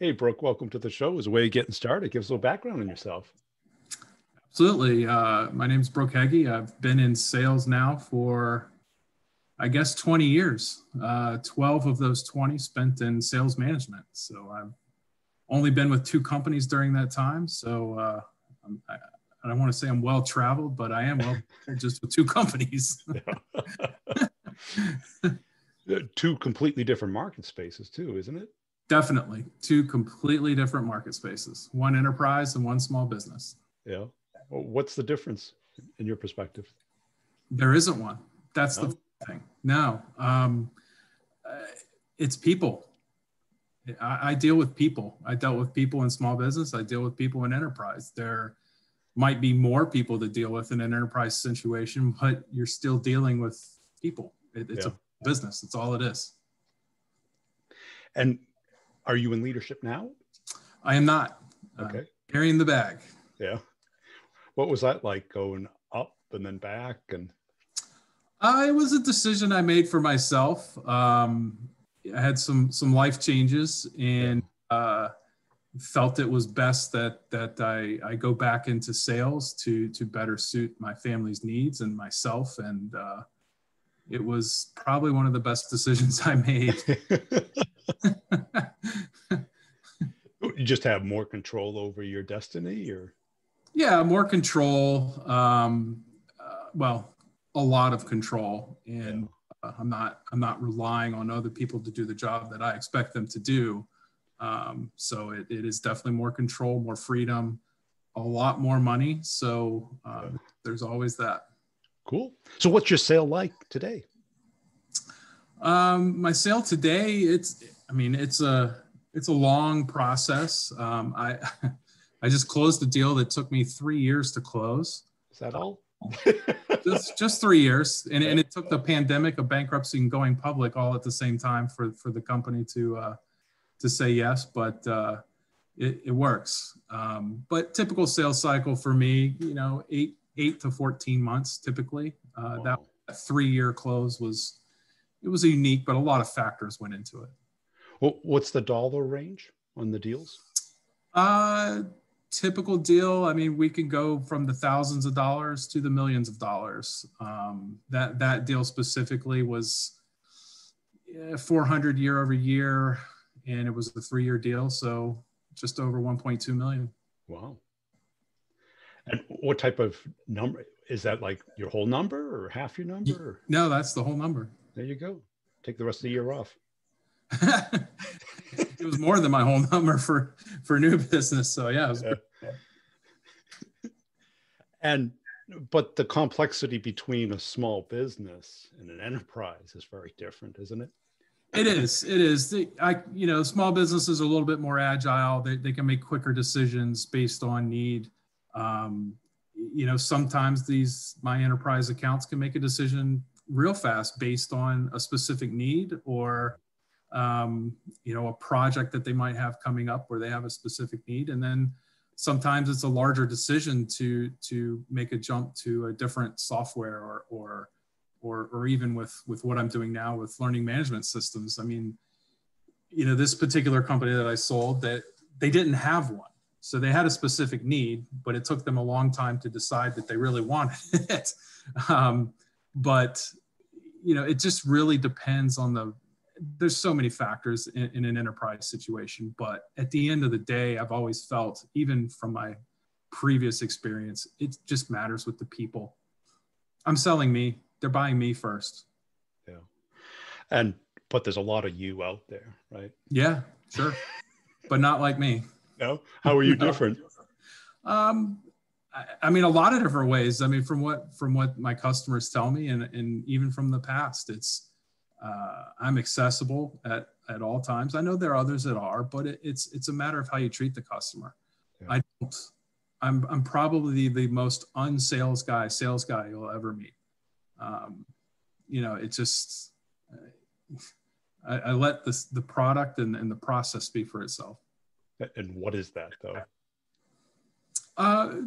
Hey, Brooke, welcome to the show. As a way of getting started, give us a little background on yourself. Absolutely. My name is Brooke Heggie. I've been in sales now for, I guess, 20 years. 12 of those 20 spent in sales management. So I've only been with two companies during that time. So I don't want to say I'm well traveled, but I am well just with two companies. Two completely different market spaces too, isn't it? Definitely. Two completely different market spaces, one enterprise and one small business. Yeah. Well, what's the difference in your perspective? There isn't one. That's the thing. No. It's people. I deal with people. I dealt with people in small business. I deal with people in enterprise. There might be more people to deal with in an enterprise situation, but you're still dealing with people. It's a business. It's all it is. And are you in leadership now? I am not. Okay. Carrying the bag. Yeah. What was that like, going up and then back? And it was a decision I made for myself. I had some life changes and felt it was best that I go back into sales to better suit my family's needs and myself. And it was probably one of the best decisions I made. You just have more control over your destiny, or? Yeah, more control. Well, a lot of control, and I'm not relying on other people to do the job that I expect them to do. So it is definitely more control, more freedom, a lot more money. So there's always that. Cool. So what's your sale like today? My sale today, it's a long process. I just closed a deal that took me 3 years to close. Is that all? just 3 years. And it took the pandemic, a bankruptcy, and going public all at the same time for the company to say yes, but it works. But typical sales cycle for me, 8 to 14 months typically. That 3-year close was unique, but a lot of factors went into it. Well, what's the dollar range on the deals? Typical deal, we can go from the thousands of dollars to the millions of dollars. That deal specifically was 400 year over year, and it was a 3-year deal, so just over 1.2 million. Wow. And what type of number? Is that like your whole number or half your number? No, that's the whole number. There you go. Take the rest of the year off. It was more than my whole number for new business. So yeah. It was But the complexity between a small business and an enterprise is very different, isn't it? It is. Small businesses are a little bit more agile. They can make quicker decisions based on need. Sometimes my enterprise accounts can make a decision real fast based on a specific need or, a project that they might have coming up where they have a specific need. And then sometimes it's a larger decision to make a jump to a different software or even with what I'm doing now with learning management systems. This particular company that I sold, that they didn't have one. So they had a specific need, but it took them a long time to decide that they really wanted it. It just really depends on there's so many factors in an enterprise situation. But at the end of the day, I've always felt, even from my previous experience, it just matters with the people. I'm selling me. They're buying me first. Yeah. But there's a lot of you out there, right? Yeah, sure. But not like me. No? How are you different? A lot of different ways. From what my customers tell me, and even from the past, it's I'm accessible at all times. I know there are others that are, but it's a matter of how you treat the customer. Yeah. I'm probably the most sales guy you'll ever meet. It just I let the product and the process speak for itself. And what is that though? I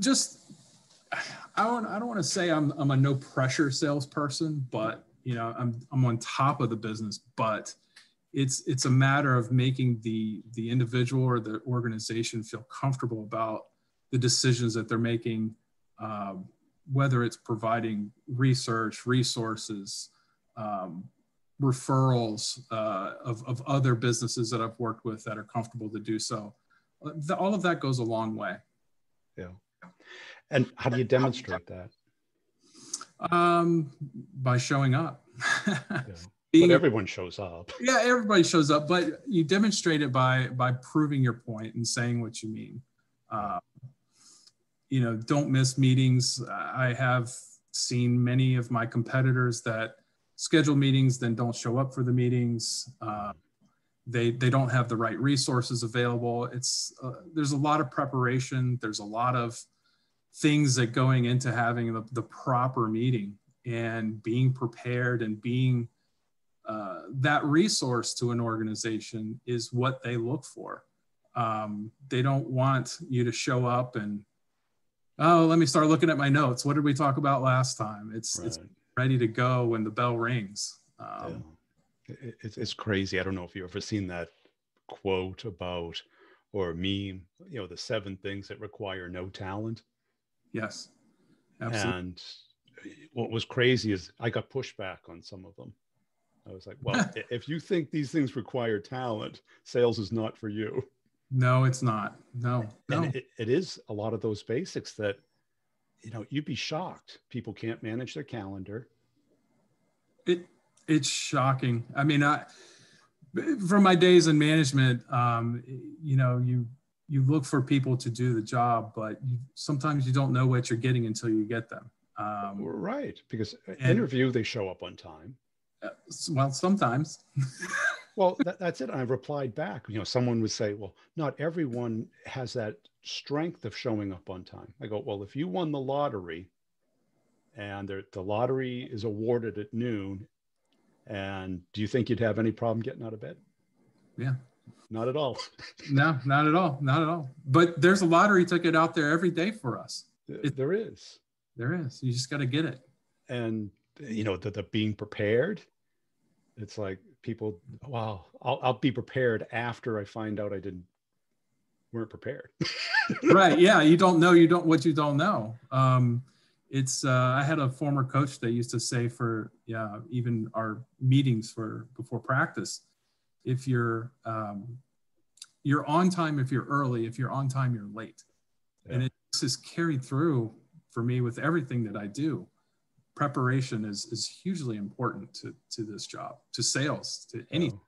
don't want to say I'm a no pressure salesperson, but I'm on top of the business. But it's a matter of making the individual or the organization feel comfortable about the decisions that they're making, whether it's providing research, resources, referrals of other businesses that I've worked with that are comfortable to do so. All of that goes a long way. Yeah. And how do you demonstrate that? By showing up. Yeah. But everyone shows up. Yeah, everybody shows up, but you demonstrate it by proving your point and saying what you mean. You know, don't miss meetings. I have seen many of my competitors that schedule meetings, then don't show up for the meetings. They don't have the right resources available. It's there's a lot of preparation. There's a lot of things that going into having the proper meeting and being prepared and being that resource to an organization is what they look for. They don't want you to show up and, oh, let me start looking at my notes. What did we talk about last time? It's ready to go when the bell rings. It's crazy. I don't know if you've ever seen that quote about, or meme, you know, the 7 things that require no talent. Yes, absolutely. And what was crazy is I got pushback on some of them. I was like, well, if you think these things require talent, sales is not for you. No, it's not. No. And it is a lot of those basics that, you know, you'd be shocked. People can't manage their calendar. It's shocking. I mean, from my days in management, you know, you look for people to do the job, but sometimes you don't know what you're getting until you get them. Right. Because interview, they show up on time. Well, sometimes. Well, that's it. I replied back. You know, someone would say, well, not everyone has that strength of showing up on time. I go, well, if you won the lottery and the lottery is awarded at noon, and do you think you'd have any problem getting out of bed? Yeah. Not at all. No, not at all. Not at all. But there's a lottery ticket out there every day for us. There is. There is. You just got to get it. And, you know, the being prepared, it's like people, wow, I'll be prepared after I find out weren't prepared. Right. Yeah. You don't know what you don't know. I had a former coach that used to say even our meetings before practice, if you're on time, if you're early, if you're on time, you're late. Yeah. And it's just carried through for me with everything that I do. Preparation is hugely important to this job, to sales, to anything.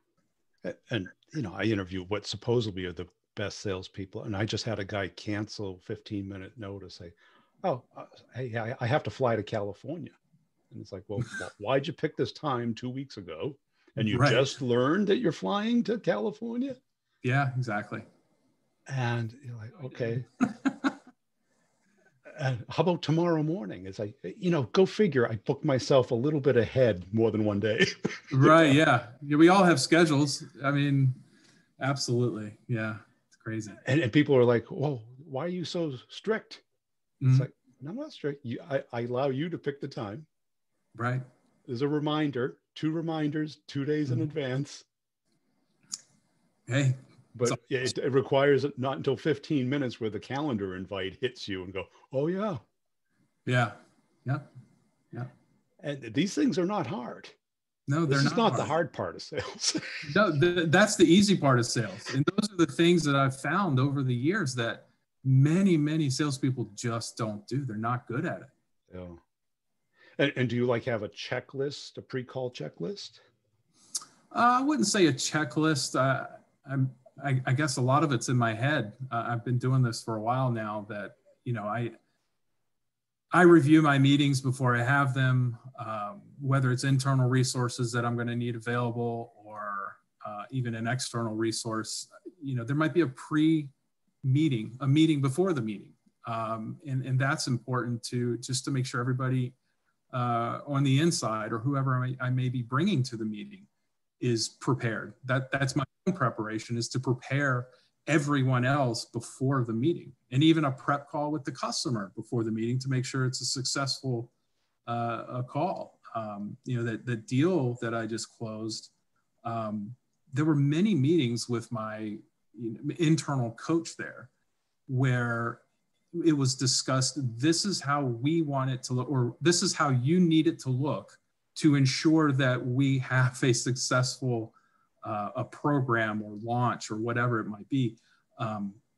And, you know, I interview what supposedly are the best salespeople. And I just had a guy cancel 15-minute notice, say, oh, hey, I have to fly to California. And it's like, well, why'd you pick this time 2 weeks ago? And you just learned that you're flying to California? Yeah, exactly. And you're like, okay. And how about tomorrow morning? It's like, you know, go figure. I booked myself a little bit ahead more than one day. Right. Yeah. We all have schedules. I mean, absolutely. Yeah. It's crazy. And people are like, well, why are you so strict? Mm-hmm. It's like, no, I'm not strict. I allow you to pick the time. Right. There's a reminder, 2 reminders, 2 days in advance. Hey. But it requires not until 15 minutes where the calendar invite hits you and go, oh, yeah. Yeah. Yeah. Yeah. And these things are not hard. No, they're not. This is not hard. The hard part of sales. No, that's the easy part of sales. And those are the things that I've found over the years that many salespeople just don't do. They're not good at it. Yeah. And do you have a checklist, a pre-call checklist? I wouldn't say a checklist. I guess a lot of it's in my head. I've been doing this for a while now that, you know, I review my meetings before I have them, whether it's internal resources that I'm going to need available or even an external resource. You know, there might be a meeting before the meeting. And that's important just to make sure everybody on the inside or whoever I may be bringing to the meeting is prepared. That's my own preparation, is to prepare everyone else before the meeting, and even a prep call with the customer before the meeting to make sure it's a successful call. You know, that the deal that I just closed, there were many meetings with my internal coach there where it was discussed, this is how we want it to look, or this is how you need it to look to ensure that we have a successful a program or launch or whatever it might be.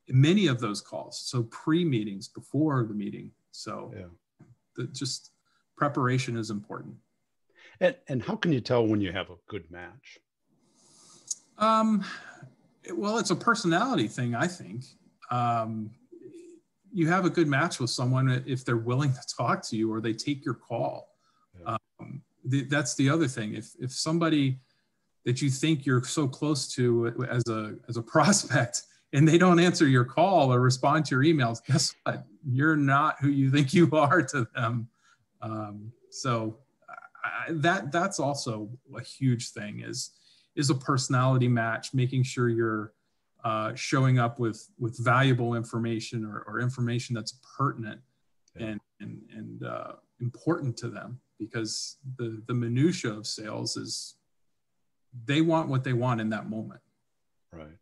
Many of those calls, so pre-meetings, before the meeting. So just preparation is important. And how can you tell when you have a good match? Well, it's a personality thing, I think. You have a good match with someone if they're willing to talk to you or they take your call. Yeah. That's the other thing. If somebody that you think you're so close to as a prospect and they don't answer your call or respond to your emails, guess what? You're not who you think you are to them. That's also a huge thing is a personality match, making sure you're showing up with valuable information or information that's pertinent and important to them, because the minutia of sales is they want what they want in that moment. Right.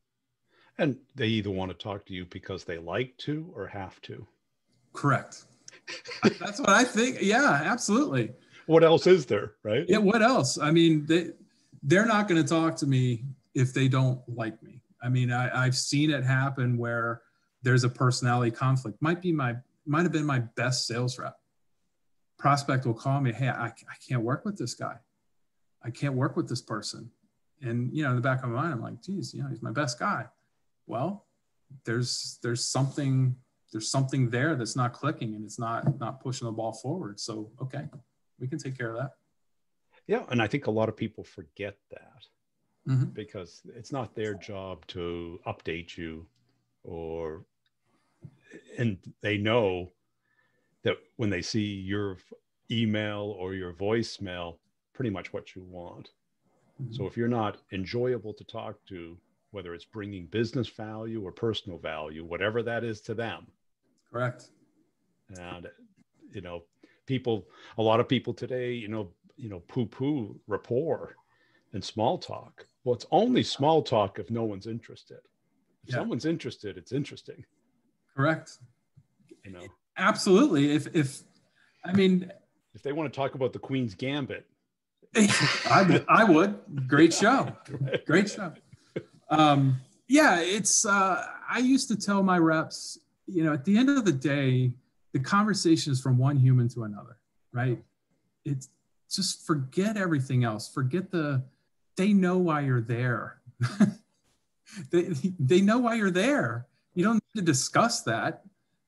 And they either want to talk to you because they like to or have to. Correct. That's what I think. Yeah, absolutely. What else is there, right? Yeah, what else? I mean, they're not going to talk to me if they don't like me. I mean, I've seen it happen where there's a personality conflict. Might have been my best sales rep. Prospect will call me, hey, I can't work with this guy. I can't work with this person. And, in the back of my mind, I'm like, geez, he's my best guy. Well, there's something there that's not clicking and it's not pushing the ball forward. So, okay, we can take care of that. Yeah. And I think a lot of people forget that because it's not their job to update you and they know that when they see your email or your voicemail, pretty much what you want. So if you're not enjoyable to talk to, whether it's bringing business value or personal value, whatever that is to them. Correct. And, a lot of people today, poo-poo rapport and small talk. Well, it's only small talk if no one's interested. If someone's interested, it's interesting. Correct. Absolutely. If they want to talk about the Queen's Gambit, I would. Great show. Great show. It's, I used to tell my reps, at the end of the day, the conversation is from one human to another, right? It's just forget everything else. They know why you're there. they know why you're there. You don't need to discuss that.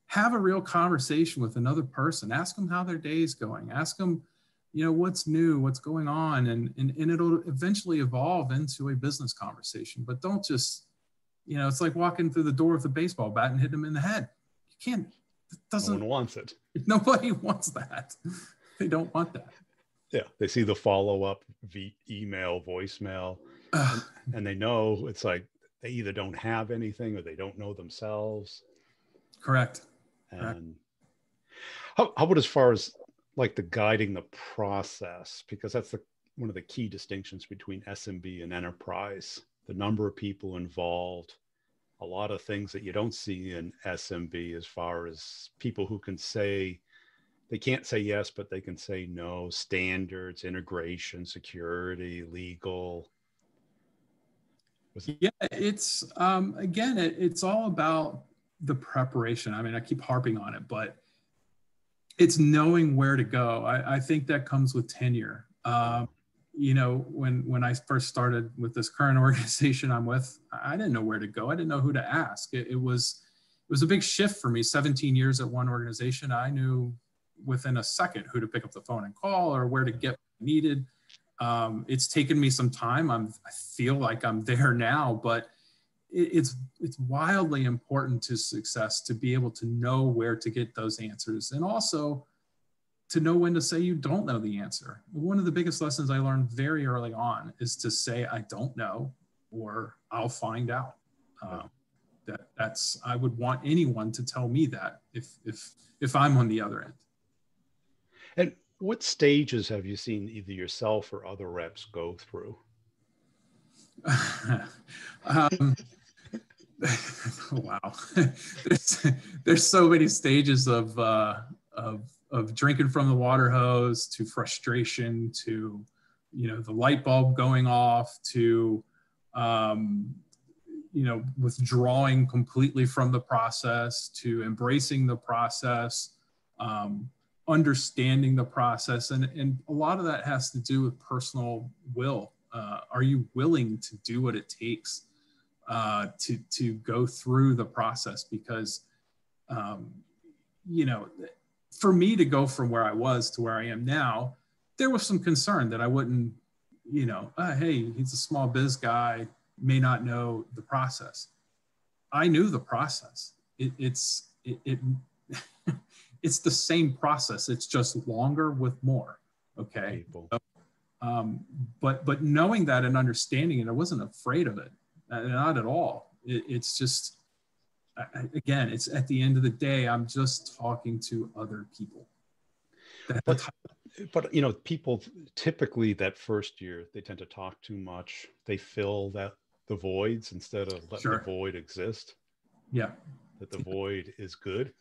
Have a real conversation with another person. Ask them how their day is going. Ask them, what's new, what's going on, and it'll eventually evolve into a business conversation. But don't just, it's like walking through the door with a baseball bat and hitting them in the head. You can't. No one wants it. Nobody wants that. They don't want that. Yeah, they see the follow-up via email, voicemail, and they know it's like they either don't have anything or they don't know themselves. Correct. And how about as far as like the guiding the process, because that's one of the key distinctions between SMB and enterprise, the number of people involved, a lot of things that you don't see in SMB as far as people who can say, they can't say yes, but they can say no, standards, integration, security, legal. It's, again, it's all about the preparation. I mean, I keep harping on it, but it's knowing where to go. I think that comes with tenure. When I first started with this current organization I'm with, I didn't know where to go. I didn't know who to ask. It was a big shift for me. 17 years at one organization, I knew within a second who to pick up the phone and call or where to get what needed. It's taken me some time. I feel like I'm there now, but it's wildly important to success to be able to know where to get those answers, and also to know when to say you don't know the answer. One of the biggest lessons I learned very early on is to say I don't know, or I'll find out. I would want anyone to tell me that if I'm on the other end. And what stages have you seen either yourself or other reps go through? um, wow. there's so many stages of drinking from the water hose to frustration to, you know, the light bulb going off to, you know, withdrawing completely from the process to embracing the process, understanding the process. And a lot of that has to do with personal will. Are you willing to do what it takes to go through the process? Because, you know, for me to go from where I was to where I am now, there was some concern that I wouldn't, you know, hey, he's a small biz guy, may not know the process. I knew the process. It's the same process. It's just longer with more. Okay. So, but knowing that and understanding it, I wasn't afraid of it, not at all. It's just, again, it's at the end of the day, I'm just talking to other people. But you know, people typically that first year, they tend to talk too much. They fill the voids instead of let the void exist. Yeah. That the void is good.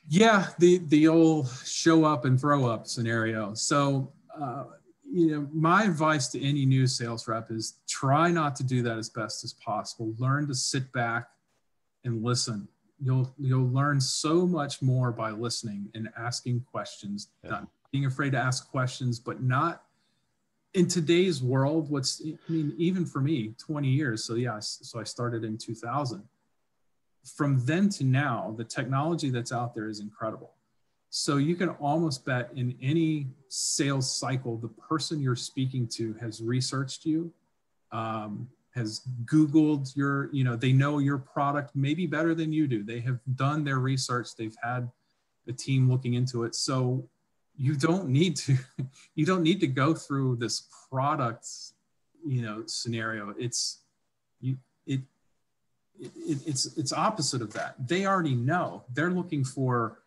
Yeah, the old show up and throw up scenario. So, you know, my advice to any new sales rep is try not to do that as best as possible. Learn to sit back and listen. You'll learn so much more by listening and asking questions, not being afraid to ask questions, but not in today's world. I mean, even for me, 20 years. So yeah, so I started in 2000. From then to now, the technology that's out there is incredible. So you can almost bet in any sales cycle, the person you're speaking to has researched you, has Googled your, you know, they know your product maybe better than you do. They have done their research. They've had a team looking into it. So you don't need to go through this product, you know, scenario. It's opposite of that. They already know. They're looking for,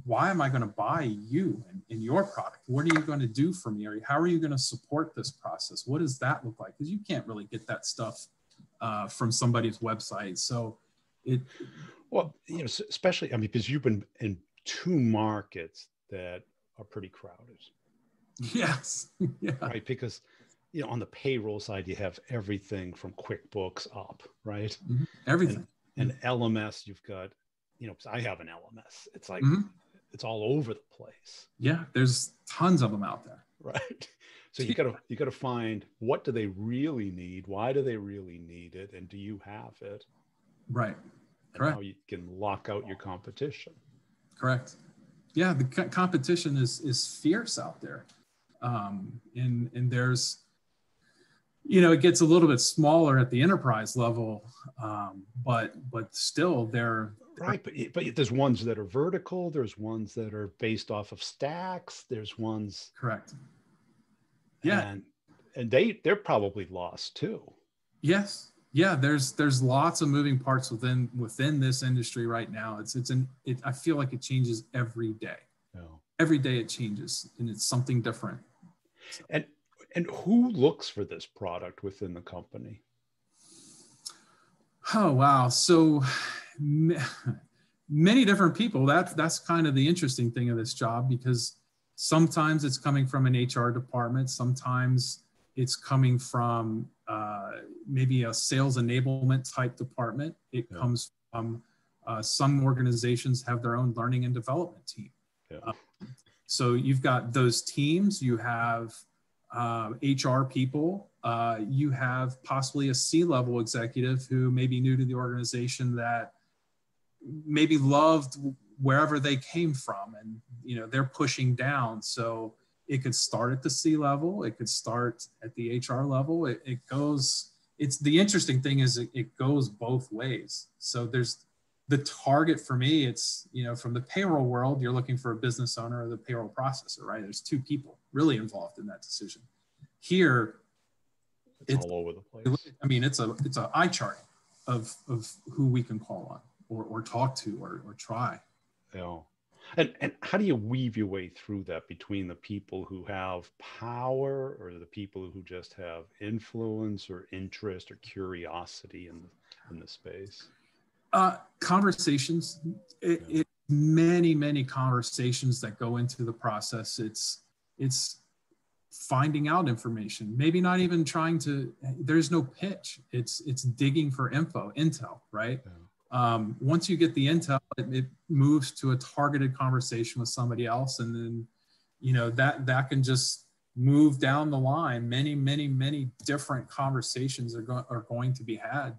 why am I going to buy you and your product? What are you going to do for me? Or how are you going to support this process? What does that look like? Because you can't really get that stuff from somebody's website. So well, you know, especially, I mean, because you've been in two markets that are pretty crowded. Yes. Yeah. Right. Because, you know, on the payroll side, you have everything from QuickBooks up, right? Mm-hmm. Everything. And LMS, you've got, you know, I have an LMS. It's like, it's all over the place. Yeah, there's tons of them out there. Right. So you gotta find, what do they really need? Why do they really need it? And do you have it? Right. And correct. Now you can lock out your competition. Correct. Yeah, the competition is fierce out there. And there's, you know, it gets a little bit smaller at the enterprise level, but still they're right. But there's ones that are vertical. There's ones that are based off of stacks. There's ones. Correct. Yeah. And they're probably lost too. Yes. Yeah. There's lots of moving parts within this industry right now. I feel like it changes every day. Oh. Every day it changes, and it's something different. So. And who looks for this product within the company? Oh, wow. So many different people. That's kind of the interesting thing of this job, because sometimes it's coming from an HR department. Sometimes it's coming from maybe a sales enablement type department. It comes from some organizations have their own learning and development team. Yeah. So you've got those teams. You have HR people, you have possibly a C-level executive who may be new to the organization that maybe loved wherever they came from, and you know they're pushing down. So it could start at the C-level, it could start at the HR level. It goes. It's the interesting thing is it goes both ways. So there's the target for me. It's, you know, from the payroll world, you're looking for a business owner or the payroll processor, right? There's two people really involved in that decision. Here, it's all over the place. I mean, it's a eye chart of who we can call on or talk to or try. Yeah. And how do you weave your way through that between the people who have power or the people who just have influence or interest or curiosity in the space? Conversations. Yeah. Many conversations that go into the process. It's finding out information. Maybe not even trying to. There's no pitch. It's digging for intel, right? Yeah. Once you get the intel, it moves to a targeted conversation with somebody else, and then that can just move down the line. Many different conversations are going to be had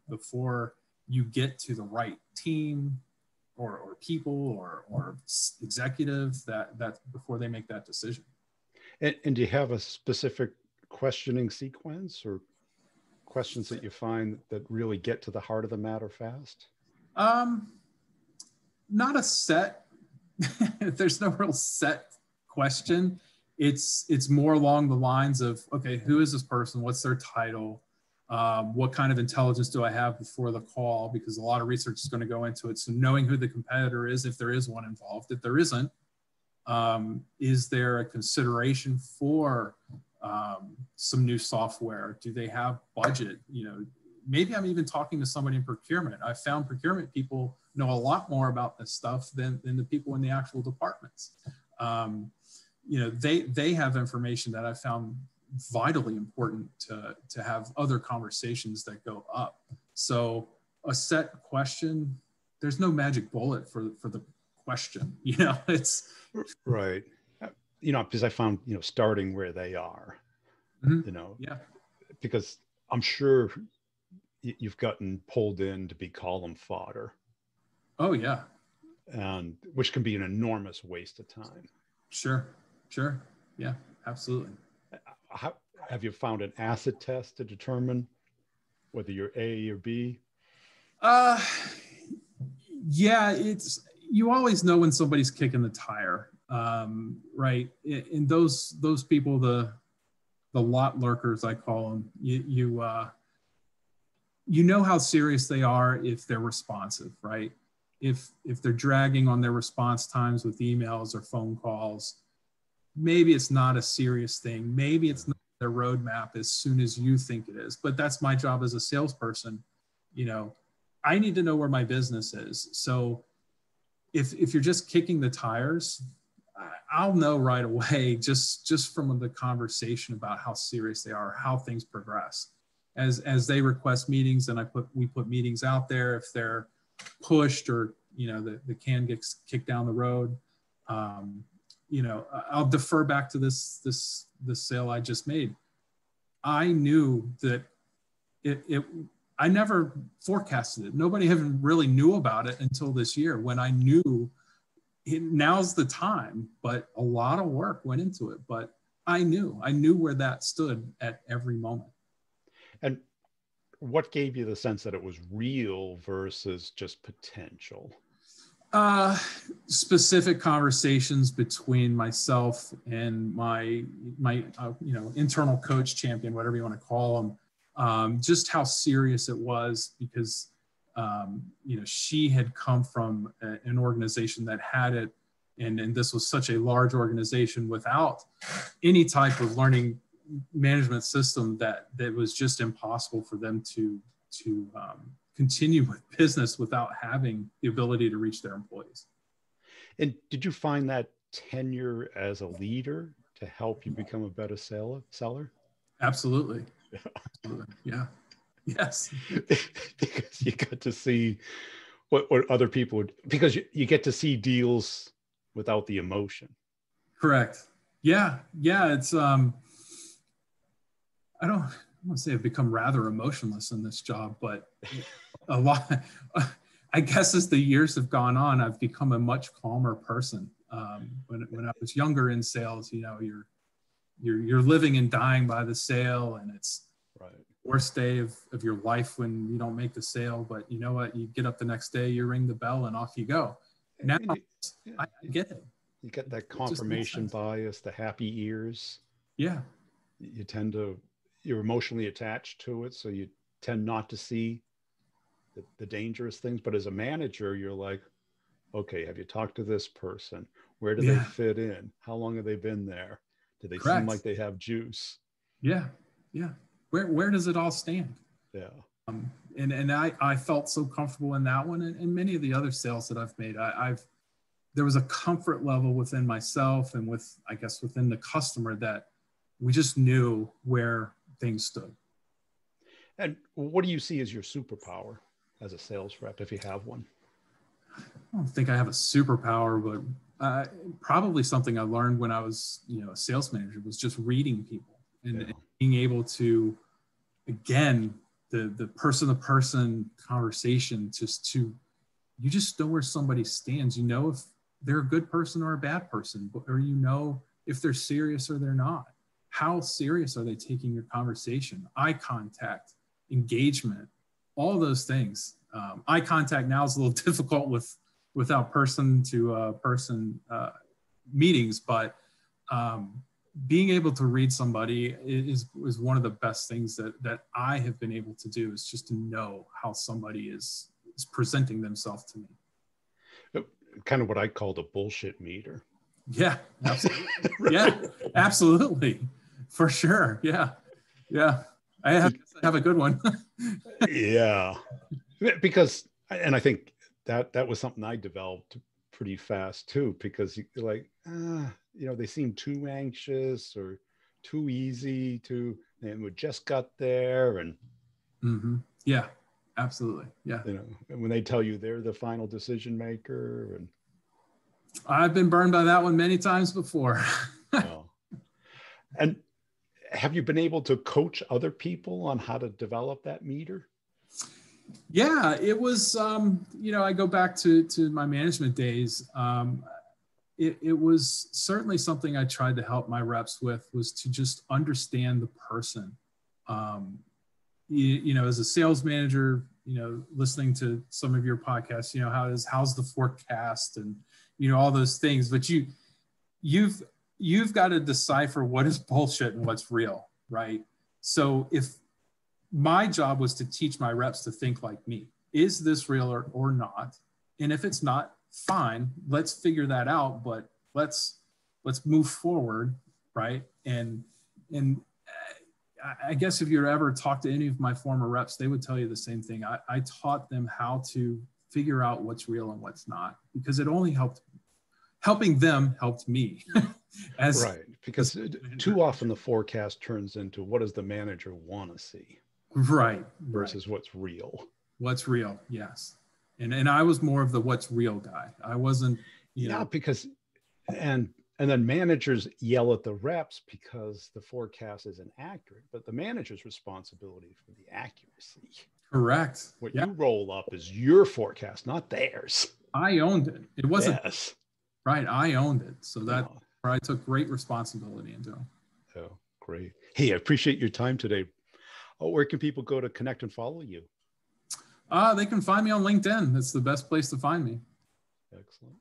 before you get to the right team or people or executive that before they make that decision. And do you have a specific questioning sequence or questions that you find that really get to the heart of the matter fast? Not a set. There's no real set question. It's more along the lines of, okay, who is this person? What's their title? What kind of intelligence do I have before the call? Because a lot of research is going to go into it. So knowing who the competitor is, if there is one involved, if there isn't, is there a consideration for some new software? Do they have budget? Maybe I'm even talking to somebody in procurement. I found procurement people know a lot more about this stuff than the people in the actual departments. They have information that I found vitally important to have other conversations that go up. So a set question, there's no magic bullet for the question. It's right. Because I found, starting where they are, yeah, because I'm sure you've gotten pulled in to be column fodder. Oh yeah. And which can be an enormous waste of time. Sure. Yeah, absolutely. How, have you found an acid test to determine whether you're A or B? Yeah, you always know when somebody's kicking the tire, right? And those people, the lot lurkers, I call them, you know how serious they are if they're responsive, right? If they're dragging on their response times with emails or phone calls, maybe it's not a serious thing. Maybe it's not their roadmap as soon as you think it is. But that's my job as a salesperson. I need to know where my business is. So if you're just kicking the tires, I'll know right away just from the conversation about how serious they are, how things progress. As they request meetings and we put meetings out there, if they're pushed or the can gets kicked down the road, I'll defer back to this sale I just made. I knew that I never forecasted it. Nobody even really knew about it until this year when I knew now's the time, but a lot of work went into it. But I knew where that stood at every moment. And what gave you the sense that it was real versus just potential? Specific conversations between myself and my internal coach champion, whatever you want to call him, just how serious it was because she had come from an organization that had it, and this was such a large organization without any type of learning management system that was just impossible for them to continue with business without having the ability to reach their employees. And did you find that tenure as a leader to help you become a better seller? Absolutely. Absolutely. Yeah. Yes. Because you got to see what other people would, because you get to see deals without the emotion. Correct. Yeah. It's I don't want to say I've become rather emotionless in this job, but a lot. I guess as the years have gone on, I've become a much calmer person. When I was younger in sales, you're living and dying by the sale, and it's right. Worst day of your life when you don't make the sale. But you know what? You get up the next day, you ring the bell, and off you go. Now I get it. You get that confirmation bias, the happy ears. Yeah. You're emotionally attached to it, so you tend not to see the dangerous things. But as a manager, you're like, Okay, have you talked to this person? Where do they Yeah, fit in? How long have they been there? Do they seem like correct. they have juice? Yeah, yeah. Where does it all stand? Yeah. And I felt so comfortable in that one, and many of the other sales that I've made. There was a comfort level within myself and with, I guess, within the customer, that we just knew where things stood. And what do you see as your superpower as a sales rep, if you have one? I don't think I have a superpower, but probably something I learned when I was, a sales manager, was just reading people and being able to, again, the person-to-person conversation, you just know where somebody stands. You know if they're a good person or a bad person, or if they're serious or they're not. How serious are they taking your conversation? Eye contact, engagement, all those things. Eye contact now is a little difficult without person-to-person meetings, but being able to read somebody is one of the best things that I have been able to do, is just to know how somebody is presenting themselves to me. Kind of what I call the bullshit meter. Yeah, absolutely. Yeah, absolutely. For sure. Yeah. Yeah. I have a good one. Yeah. Because, and I think that was something I developed pretty fast too, because you're like, they seem too anxious or too easy and we just got there. And yeah, absolutely. Yeah. And when they tell you they're the final decision maker, and I've been burned by that one many times before. And have you been able to coach other people on how to develop that meter? Yeah, it was, I go back to my management days. It was certainly something I tried to help my reps with, was to just understand the person. As a sales manager, listening to some of your podcasts, how's the forecast and, all those things, but you've got to decipher what is bullshit and what's real, right? So if my job was to teach my reps to think like me, is this real or not? And if it's not, fine, let's figure that out, but let's move forward, right? And I guess if you ever talk to any of my former reps, they would tell you the same thing. I taught them how to figure out what's real and what's not, because it only helping them helped me. Right, because too often the forecast turns into, what does the manager want to see? Right. Versus what's real. What's real, yes. And I was more of the what's real guy. I wasn't, because and then managers yell at the reps because the forecast isn't accurate, but the manager's responsibility for the accuracy. Correct. What you roll up is your forecast, not theirs. I owned it. It wasn't. Yes. Right. I owned it. So that I took great responsibility into it. Oh, great. Hey, I appreciate your time today. Where can people go to connect and follow you? They can find me on LinkedIn. That's the best place to find me. Excellent.